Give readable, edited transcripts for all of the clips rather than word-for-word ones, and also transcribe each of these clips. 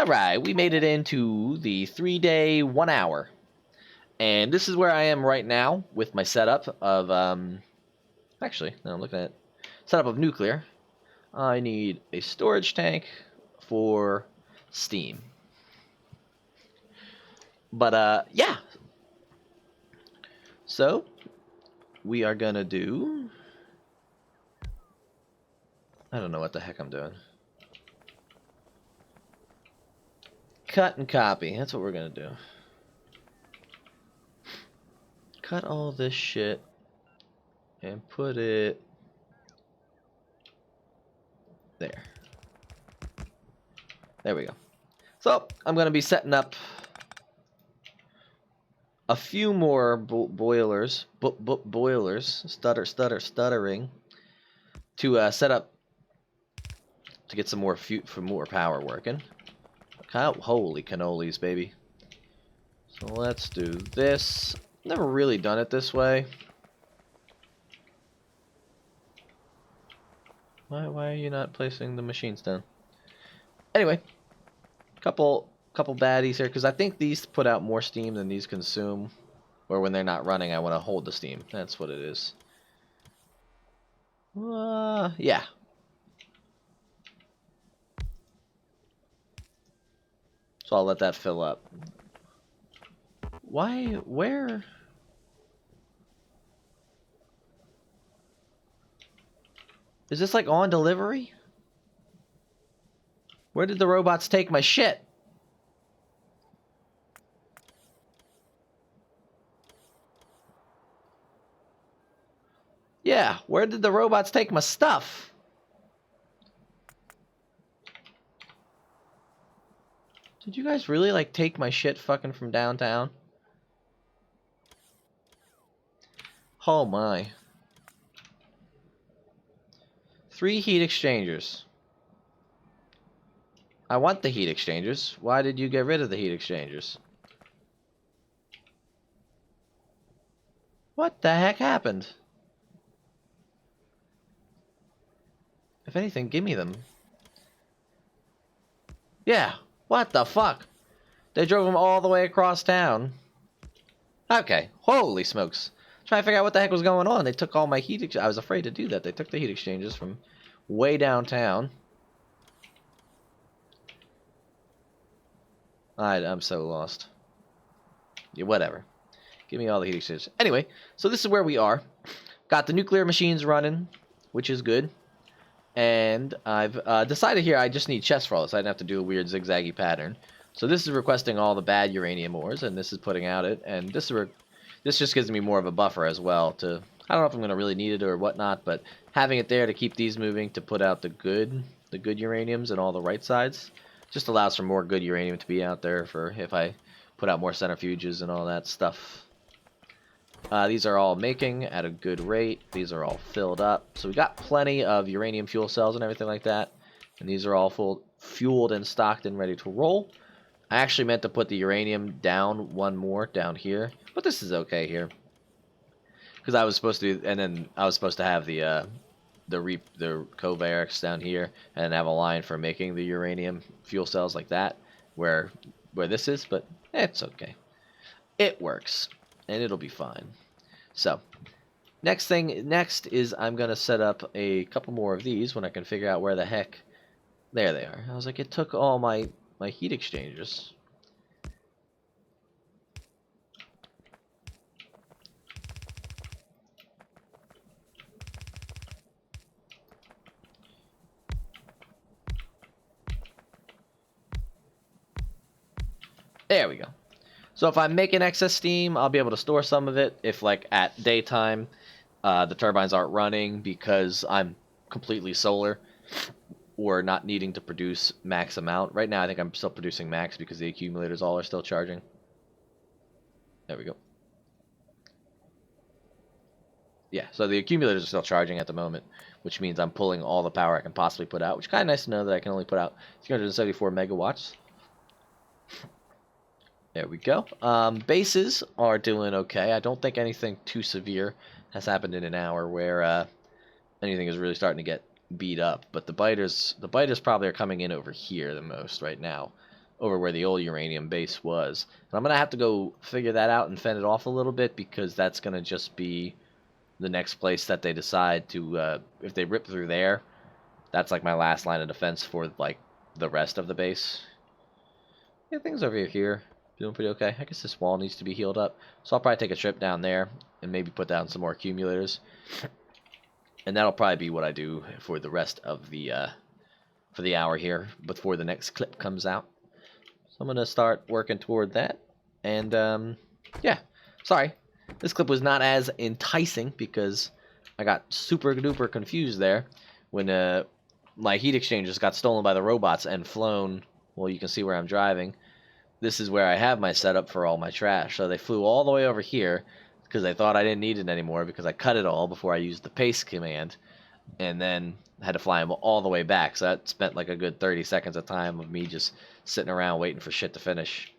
Alright, we made it into the 3-day, 1 hour. And this is where I am right now with my setup of, actually, no, I'm looking at setup of nuclear. I need a storage tank for steam. But, yeah. So, we are gonna do... I don't know what the heck I'm doing. Cut and copy. That's what we're gonna do. Cut all this shit and put it there. There we go. So I'm gonna be setting up a few more boilers, stuttering to set up to get some more more power working. Holy cannolis, baby. So let's do this. Never really done it this way. Why are you not placing the machines down? Anyway, couple baddies here, because I think these put out more steam than these consume. Or when they're not running, I want to hold the steam. That's what it is. Yeah. So I'll let that fill up. Where? Is this like on delivery? Where did the robots take my shit? Yeah, where did the robots take my stuff? Did you guys really, like, take my shit fucking from downtown? Oh my. 3 heat exchangers. I want the heat exchangers. Why did you get rid of the heat exchangers? What the heck happened? If anything, give me them. Yeah, what the fuck? They drove them all the way across town. Okay, holy smokes. Trying to figure out what the heck was going on. They took all my heat I was afraid to do that. They took the heat exchangers from way downtown. I'm so lost. Yeah, whatever. Give me all the heat exchangers. Anyway, so this is where we are. Got the nuclear machines running, which is good. And I've decided here I just need chests for all this. I didn't have to do a weird zigzaggy pattern. So this is requesting all the bad uranium ores, and this is putting out it. And this just gives me more of a buffer as well. I don't know if I'm going to really need it or whatnot, but having it there to keep these moving to put out the good uraniums and all the right sides just allows for more good uranium to be out there for if I put out more centrifuges and all that stuff. These are all making at a good rate. These are all filled up. So we got plenty of uranium fuel cells and everything like that. And these are all fueled and stocked and ready to roll. I actually meant to put the uranium down one more down here. But this is okay here. Because I was supposed to, and then I was supposed to have the Covarics down here. And then have a line for making the uranium fuel cells like that. Where this is, but it's okay. It works. And it'll be fine. So, next is I'm going to set up a couple more of these when I can figure out where the heck... There they are. I was like, it took all my heat exchangers. There we go. So if I'm making excess steam, I'll be able to store some of it if, like, at daytime, the turbines aren't running because I'm completely solar or not needing to produce max amount. Right now, I think I'm still producing max because the accumulators all are still charging. There we go. Yeah, so the accumulators are still charging at the moment, which means I'm pulling all the power I can possibly put out, which is kind of nice to know that I can only put out 374 megawatts. There we go. Bases are doing okay. I don't think anything too severe has happened in an hour where anything is really starting to get beat up. But the biters probably are coming in over here the most right now. over where the old uranium base was. And I'm going to have to go figure that out and fend it off a little bit, because that's going to just be the next place that they decide to, if they rip through there, that's like my last line of defense for like the rest of the base. Yeah, things over here doing pretty okay. I guess this wall needs to be healed up, so I'll probably take a trip down there and maybe put down some more accumulators. And that'll probably be what I do for the rest of the for the hour here before the next clip comes out. So I'm gonna start working toward that. And yeah, sorry, this clip was not as enticing because I got super duper confused there when my heat exchangers got stolen by the robots and flown. Well, you can see where I'm driving. This is where I have my setup for all my trash. So they flew all the way over here because they thought I didn't need it anymore, because I cut it all before I used the paste command, and then had to fly them all the way back. So that spent like a good 30 seconds of time of me just sitting around waiting for shit to finish.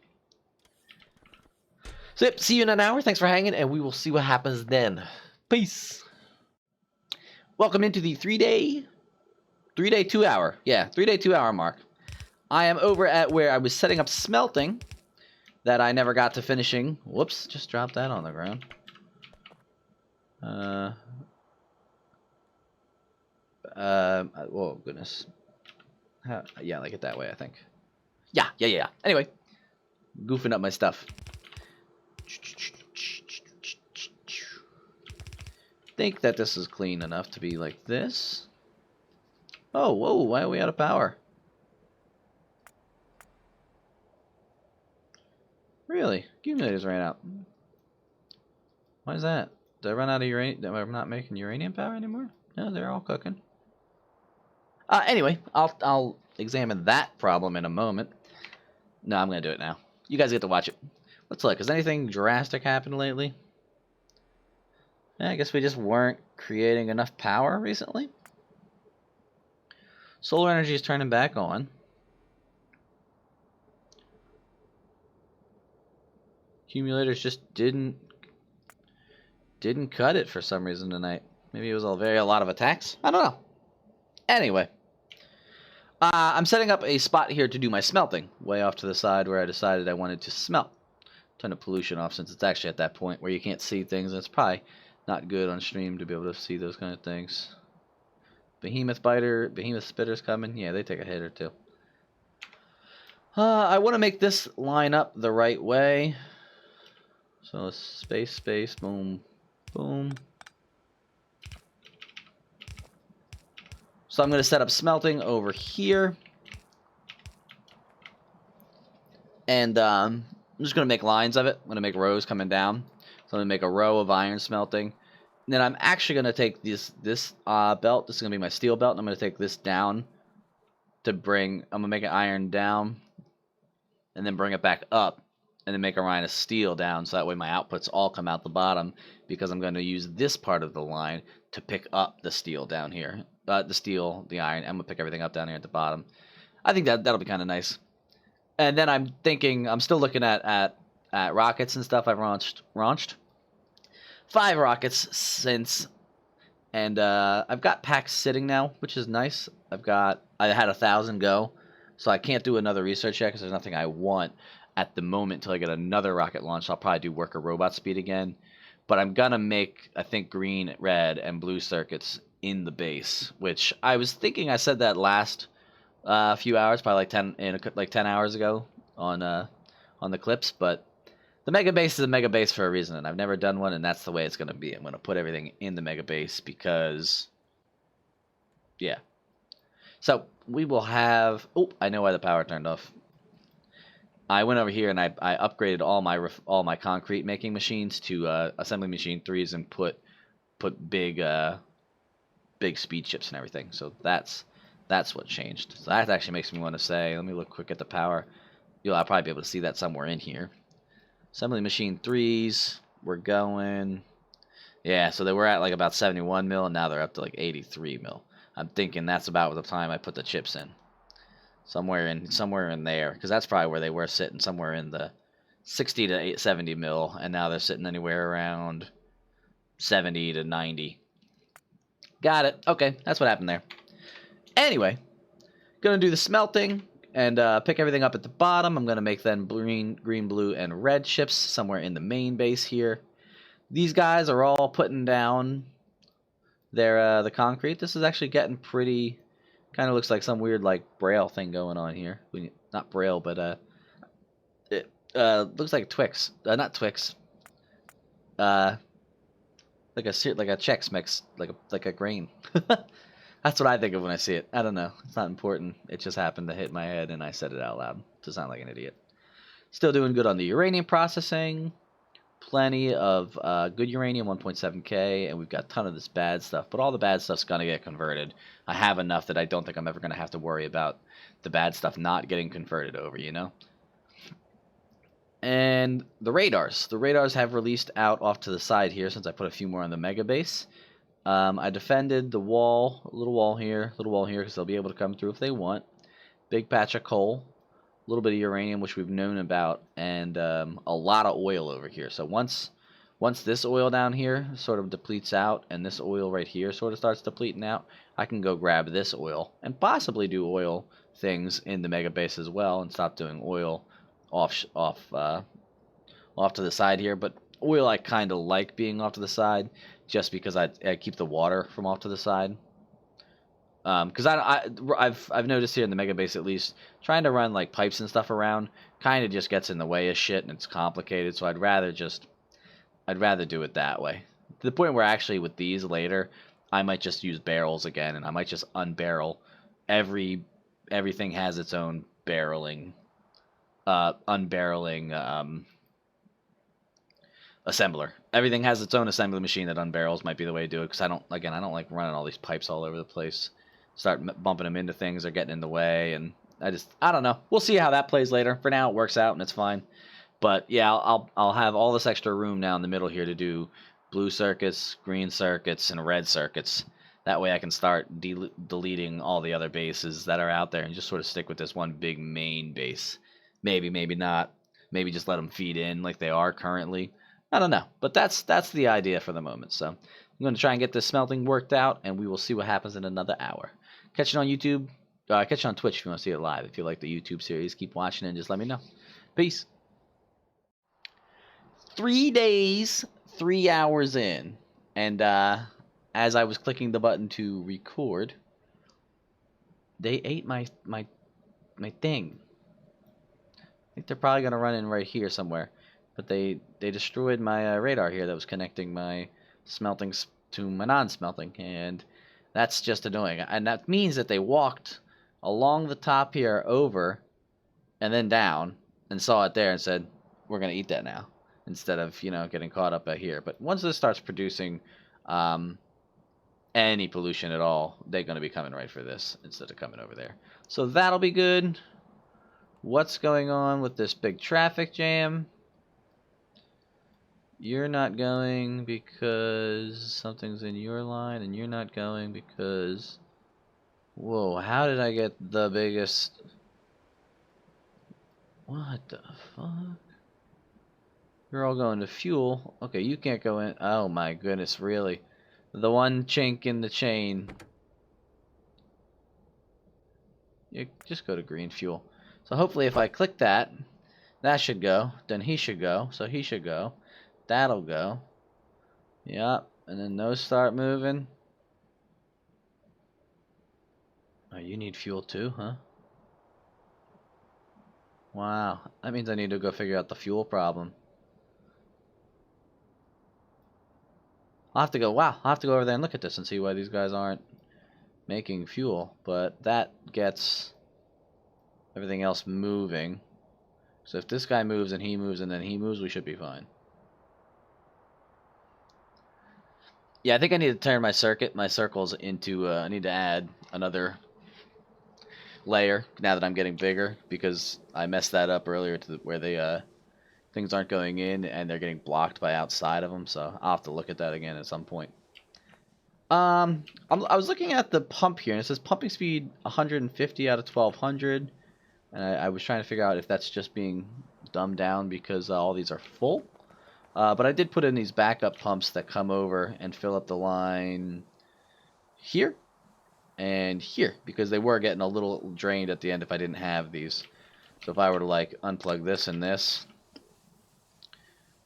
So yep, see you in an hour. Thanks for hanging, and we will see what happens then. Peace. Welcome into the 3-day, 2-hour. Yeah, 3-day, 2-hour mark. I am over at where I was setting up smelting that I never got to finishing. Whoops, just dropped that on the ground. Oh, goodness. Yeah, like it that way, I think. Yeah. Anyway, goofing up my stuff. Think that this is clean enough to be like this. Oh, whoa, why are we out of power? Really? Accumulators ran out. Why is that? Did I run out of uranium? Am I not making uranium power anymore? No, they're all cooking. Anyway, I'll examine that problem in a moment. No, I'm gonna do it now. You guys get to watch it. Let's look. Has anything drastic happened lately? Yeah, I guess we just weren't creating enough power recently. Solar energy is turning back on. Accumulators just didn't cut it for some reason tonight. Maybe it was a lot of attacks. I don't know. Anyway, I'm setting up a spot here to do my smelting, way off to the side where I decided I wanted to smelt. Turn the pollution off, since it's actually at that point where you can't see things, and it's probably not good on stream to be able to see those kind of things. Behemoth spitter's coming. Yeah, they take a hit or two. I want to make this line up the right way. So space, boom, boom. So I'm going to set up smelting over here. And I'm just going to make lines of it. I'm going to make rows coming down. So I'm going to make a row of iron smelting. And then I'm actually going to take this belt. This is going to be my steel belt. And I'm going to take this down to bring... I'm going to make an iron down. And then bring it back up. And then make a line of steel down. So that way my outputs all come out the bottom. Because I'm going to use this part of the line to pick up the steel down here. The iron. I'm going to pick everything up down here at the bottom. I think that'll be kind of nice. And then I'm thinking, I'm still looking at rockets and stuff. I've launched 5 rockets since, and I've got packs sitting now, which is nice. I had 1,000 go, so I can't do another research yet because there's nothing I want at the moment until I get another rocket launch. I'll probably do worker robot speed again, but I'm gonna make, I think, green, red, and blue circuits in the base, which I was thinking I said that last few hours, probably like 10 hours ago on the clips, but the mega base is a mega base for a reason, and I've never done one, and that's the way it's going to be. I'm going to put everything in the mega base because, yeah. So we will have. Oh, I know why the power turned off. I went over here and I upgraded all my concrete making machines to assembly machine 3s and put big speed chips and everything. So that's what changed. So that actually makes me want to say, let me look quick at the power. I'll probably be able to see that somewhere in here. Assembly machine 3s, we're going. Yeah, so they were at like about 71 mil, and now they're up to like 83 mil. I'm thinking that's about the time I put the chips in. Somewhere in there, because that's probably where they were sitting, somewhere in the 60 to 70 mil, and now they're sitting anywhere around 70 to 90. Got it. Okay, that's what happened there. Anyway, gonna do the smelting, and pick everything up at the bottom. I'm going to make then green, blue, and red ships somewhere in the main base here. These guys are all putting down their the concrete. This is actually getting pretty. Kind of looks like some weird like braille thing going on here. Not braille, but it looks like Twix. Not Twix. Uh, like a Chex Mix, like a grain. That's what I think of when I see it. I don't know. It's not important. It just happened to hit my head, and I said it out loud to sound like an idiot. Still doing good on the uranium processing. Plenty of good uranium, 1.7K, and we've got a ton of this bad stuff. But all the bad stuff's going to get converted. I have enough that I don't think I'm ever going to have to worry about the bad stuff not getting converted over, you know? And the radars. The radars have released out off to the side here since I put a few more on the mega base. I defended the wall, little wall here, because they'll be able to come through if they want. Big patch of coal, a little bit of uranium, which we've known about, and a lot of oil over here. So once this oil down here sort of depletes out, and this oil right here sort of starts depleting out, I can go grab this oil and possibly do oil things in the mega base as well, and stop doing oil off to the side here. But oil I kind of like being off to the side, just because I keep the water from off to the side. Because I've noticed here in the mega base at least, trying to run like pipes and stuff around kind of just gets in the way of shit, and it's complicated. So I'd rather do it that way. To the point where actually with these later, I might just use barrels again, and I might just unbarrel everything has its own unbarreling assembler. Everything has its own assembly machine that unbarrels. Might be the way to do it, because I don't like running all these pipes all over the place. Start bumping them into things or getting in the way, and I don't know. We'll see how that plays later. For now, it works out and it's fine. But yeah, I'll have all this extra room now in the middle here to do blue circuits, green circuits, and red circuits. That way I can start deleting all the other bases that are out there and just sort of stick with this one big main base. Maybe not. Maybe just let them feed in like they are currently. I don't know, but that's the idea for the moment. So I'm going to try and get this smelting worked out, and we will see what happens in another hour. Catch it on YouTube. Catch it on Twitch if you want to see it live. If you like the YouTube series, keep watching and just let me know. Peace. 3 days, 3 hours in, and as I was clicking the button to record, they ate my thing. I think they're probably going to run in right here somewhere. But they destroyed my radar here that was connecting my smelting to my non-smelting, and that's just annoying. And that means that they walked along the top here over and then down and saw it there and said, we're going to eat that now, instead of, getting caught up at here. But once this starts producing any pollution at all, they're going to be coming right for this instead of coming over there. So that'll be good. What's going on with this big traffic jam? You're not going because something's in your line, and you're not going because... Whoa, how did I get the biggest... What the fuck? You're all going to fuel. Okay, you can't go in. Oh my goodness, really? The one chink in the chain. You just go to green fuel. So hopefully if I click that, that should go. Then he should go. So he should go. That'll go. Yep. And then those start moving. Oh, you need fuel too, huh? Wow. That means I need to go figure out the fuel problem. I'll have to go over there and look at this and see why these guys aren't making fuel. But that gets everything else moving. So if this guy moves and he moves and then he moves, we should be fine. Yeah, I think I need to turn my circles into, I need to add another layer now that I'm getting bigger, because I messed that up earlier to where they, things aren't going in and they're getting blocked by outside of them, so I'll have to look at that again at some point. I was looking at the pump here, and it says pumping speed 150 out of 1200, and I was trying to figure out if that's just being dumbed down because all these are full. But I did put in these backup pumps that come over and fill up the line here. and here, because they were getting a little drained at the end if I didn't have these. So if I were to like unplug this and this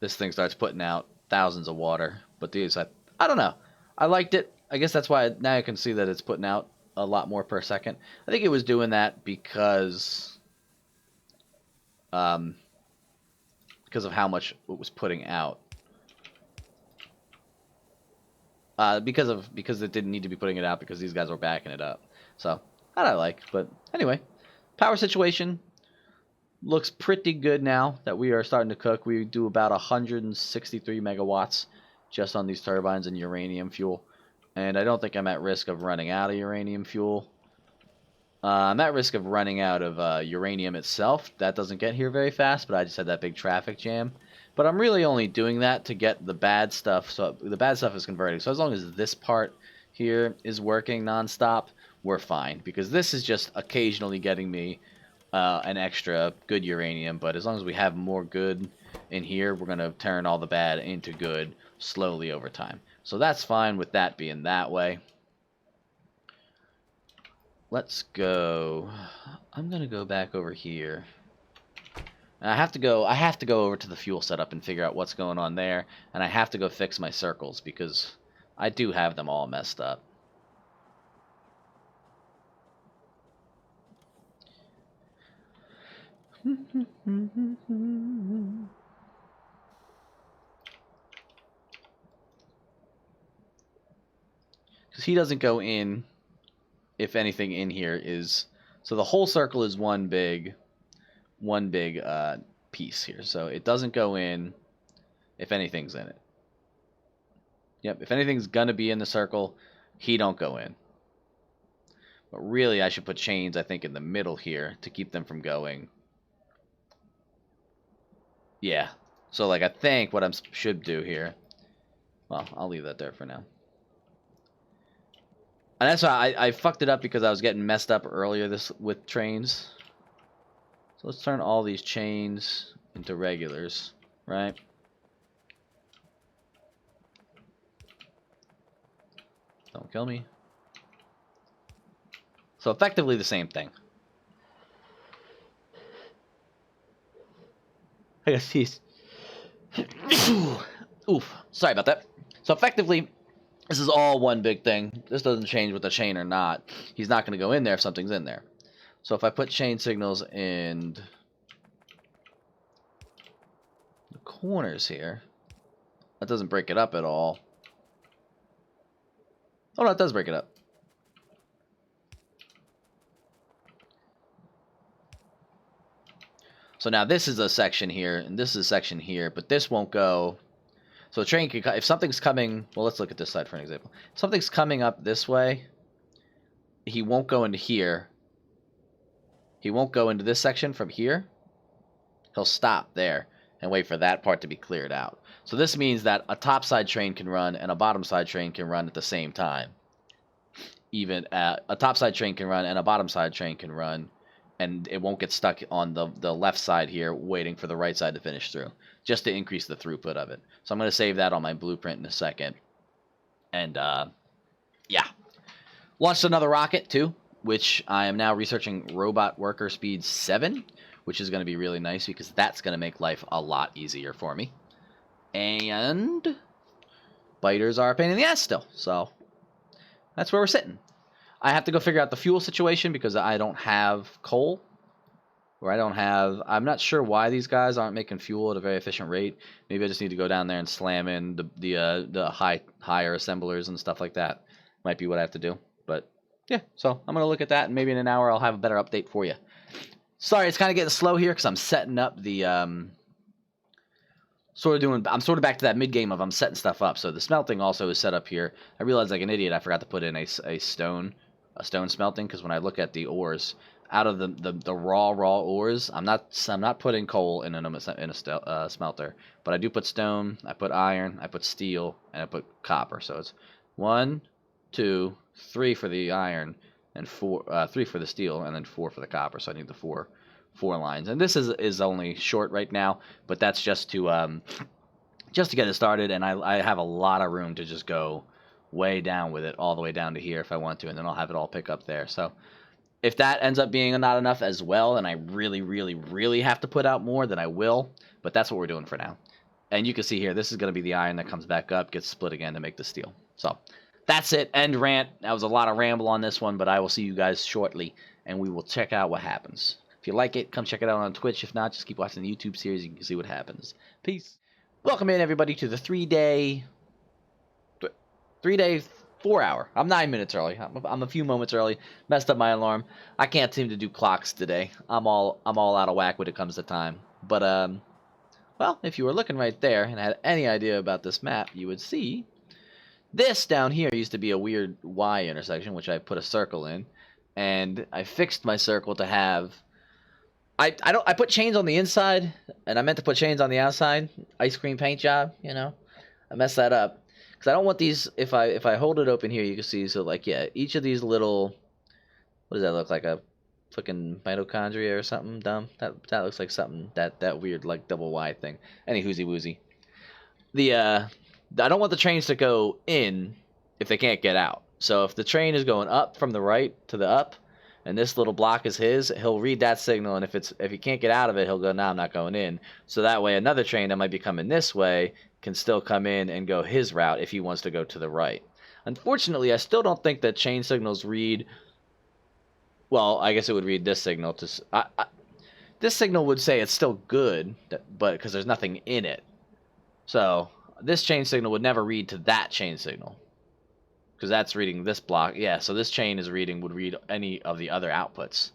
thing starts putting out thousands of water. But these, I don't know. I liked it. I guess that's why now I can see that it's putting out a lot more per second. I think it was doing that because of how much it was putting out. Because it didn't need to be putting it out because these guys were backing it up. So that I like. But anyway, power situation looks pretty good now that we are starting to cook. We do about 163 megawatts just on these turbines and uranium fuel. And I don't think I'm at risk of running out of uranium fuel. I'm at risk of running out of uranium itself. That doesn't get here very fast, but I just had that big traffic jam. But I'm really only doing that to get the bad stuff. So the bad stuff is converting. So as long as this part here is working nonstop, we're fine. Because this is just occasionally getting me an extra good uranium. But as long as we have more good in here, we're going to turn all the bad into good slowly over time. So that's fine with that being that way. Let's go. I'm going to go back over here. I have to go over to the fuel setup and figure out what's going on there, and I have to go fix my circles because I do have them all messed up. Because he doesn't go in if anything in here is... So the whole circle is one big piece here. So it doesn't go in if anything's in it. Yep, if anything's gonna be in the circle, he don't go in. But really, I should put chains, I think, in the middle here to keep them from going. Yeah. So, like, I think what I should do here... Well, I'll leave that there for now. And that's why I fucked it up because I was getting messed up earlier with trains. So let's turn all these chains into regulars, right? Don't kill me. So effectively the same thing. I got teased. Oof. Sorry about that. So effectively, this is all one big thing. This doesn't change with the chain or not. He's not going to go in there if something's in there. So if I put chain signals in the corners here, that doesn't break it up at all. Oh no, it does break it up. So now this is a section here, and this is a section here, but this won't go. So a train can, if something's coming, well, let's look at this side for an example. If something's coming up this way, he won't go into here. He won't go into this section from here. He'll stop there and wait for that part to be cleared out. So this means that a topside train can run and a bottom side train can run at the same time. Even a topside train can run and a bottom side train can run, and it won't get stuck on the left side here waiting for the right side to finish through, just to increase the throughput of it. So I'm going to save that on my blueprint in a second. And yeah. Launched another rocket too, which I am now researching robot worker speed 7, which is going to be really nice because that's going to make life a lot easier for me. And biters are a pain in the ass still, so that's where we're sitting. I have to go figure out the fuel situation because I don't have coal. Or I'm not sure why these guys aren't making fuel at a very efficient rate. Maybe I just need to go down there and slam in the higher assemblers and stuff like that. Might be what I have to do. But yeah, so I'm going to look at that, and maybe in an hour I'll have a better update for you. Sorry, it's kind of getting slow here because I'm setting up the... I'm sort of back to that mid-game of I'm setting stuff up. So the smelting also is set up here. I realized like an idiot I forgot to put in a stone smelting, because when I look at the ores, out of the raw ores, I'm not putting coal in a smelter, but I do put stone, I put iron, I put steel, and I put copper. So it's 1, 2, 3 for the iron, and 3 for the steel, and then 4 for the copper. So I need the four lines, and this is only short right now, but that's just to get it started, and I have a lot of room to just go way down with it, all the way down to here if I want to, and then I'll have it all pick up there. So if that ends up being not enough as well, and I really, really, really have to put out more, then I will. But that's what we're doing for now. And you can see here, this is going to be the iron that comes back up, gets split again to make the steel. So that's it. End rant. That was a lot of ramble on this one, but I will see you guys shortly, and we will check out what happens. If you like it, come check it out on Twitch. If not, just keep watching the YouTube series. You can see what happens. Peace. Welcome in, everybody, to the 3-day, 4-hour. I'm 9 minutes early. I'm a few moments early. Messed up my alarm. I can't seem to do clocks today. I'm all out of whack when it comes to time. But well, if you were looking right there and had any idea about this map, you would see this down here used to be a weird Y intersection, which I put a circle in, and I fixed my circle to have. I put chains on the inside, and I meant to put chains on the outside. Ice cream paint job, you know. I messed that up. Because I don't want these, if I hold it open here, you can see, so like, yeah, each of these little, what does that look like, a fucking mitochondria or something dumb? That looks like something, that weird, like, double Y thing. Any woozy woozy. I don't want the trains to go in if they can't get out. So if the train is going up from the right to the up, and this little block is his, he'll read that signal, and if he can't get out of it, he'll go, nah, I'm not going in. So that way another train that might be coming this way can still come in and go his route if he wants to go to the right. Unfortunately, I still don't think that chain signals read, well, I guess it would read this signal. This signal would say it's still good, but because there's nothing in it. So this chain signal would never read to that chain signal. Because that's reading this block. Yeah, so this chain would read any of the other outputs.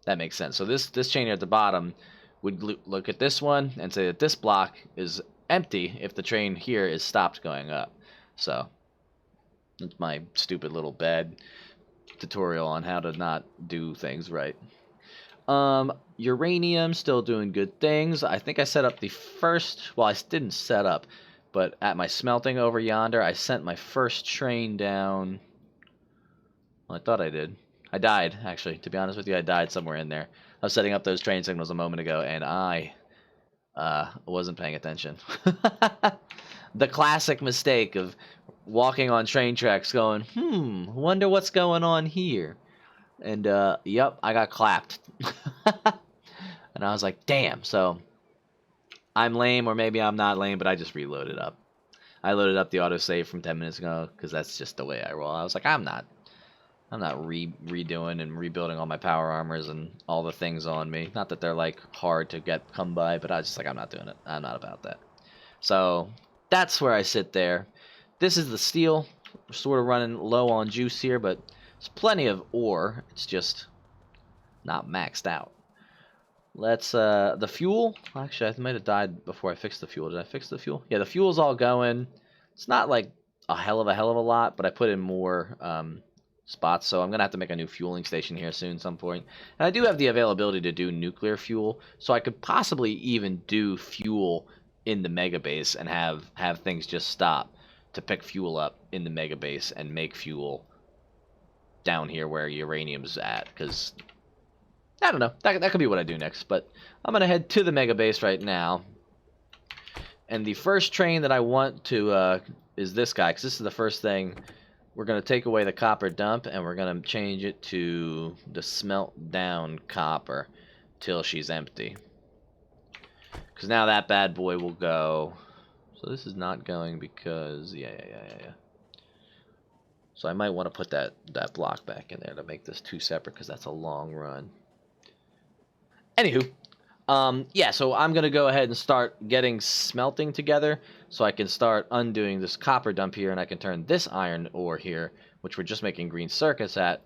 That makes sense. So this chain here at the bottom would look at this one and say that this block is empty if the train here is stopped going up. So that's my stupid little bad tutorial on how to not do things right. Uranium still doing good things. I think I set up the first, well, I didn't set up, but at my smelting over yonder, I sent my first train down. Well, I thought I did. I died, actually. To be honest with you, I died somewhere in there. I was setting up those train signals a moment ago, and I wasn't paying attention. The classic mistake of walking on train tracks going, wonder what's going on here. And, yep, I got clapped. And I was like, damn, so I'm lame, or maybe I'm not lame, but I just reloaded up. I loaded up the autosave from 10 minutes ago, because that's just the way I roll. I was like, I'm not redoing and rebuilding all my power armors and all the things on me. Not that they're, like, hard to come by, but I was just like, I'm not doing it. I'm not about that. So, that's where I sit there. This is the steel. We're sort of running low on juice here, but there's plenty of ore. It's just not maxed out. Let's, the fuel, actually, I might have died before I fixed the fuel. Did I fix the fuel? Yeah, the fuel's all going. It's not, like, a hell of a lot, but I put in more, spots, so I'm going to have to make a new fueling station here soon at some point. And I do have the availability to do nuclear fuel, so I could possibly even do fuel in the mega base and have things just stop to pick fuel up in the mega base and make fuel down here where uranium's at, because I don't know. That could be what I do next, but I'm going to head to the mega base right now. And the first train that I want to is this guy, because this is the first thing. We're going to take away the copper dump, and we're going to change it to the smelt down copper till she's empty. Because now that bad boy will go. So this is not going because, yeah. So I might want to put that block back in there to make this 2 separate, because that's a long run. Anywho, yeah, so I'm going to go ahead and start getting smelting together so I can start undoing this copper dump here, and I can turn this iron ore here, which we're just making green circuits at.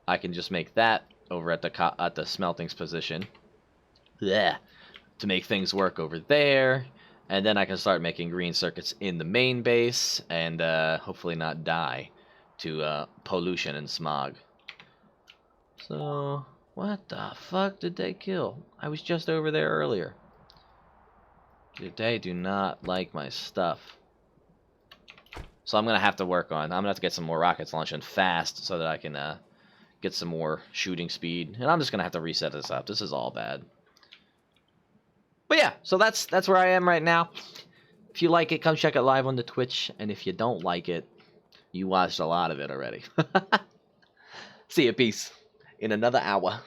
I can just make that over at the smelting's position. Blech. To make things work over there, and then I can start making green circuits in the main base and hopefully not die to pollution and smog. So, what the fuck did they kill? I was just over there earlier. They do not like my stuff. So I'm going to have to work on, I'm going to have to get some more rockets launching fast so that I can get some more shooting speed. And I'm just going to have to reset this up. This is all bad. But yeah, so that's where I am right now. If you like it, come check it live on the Twitch. And if you don't like it, You watched a lot of it already. See you, peace. In another hour.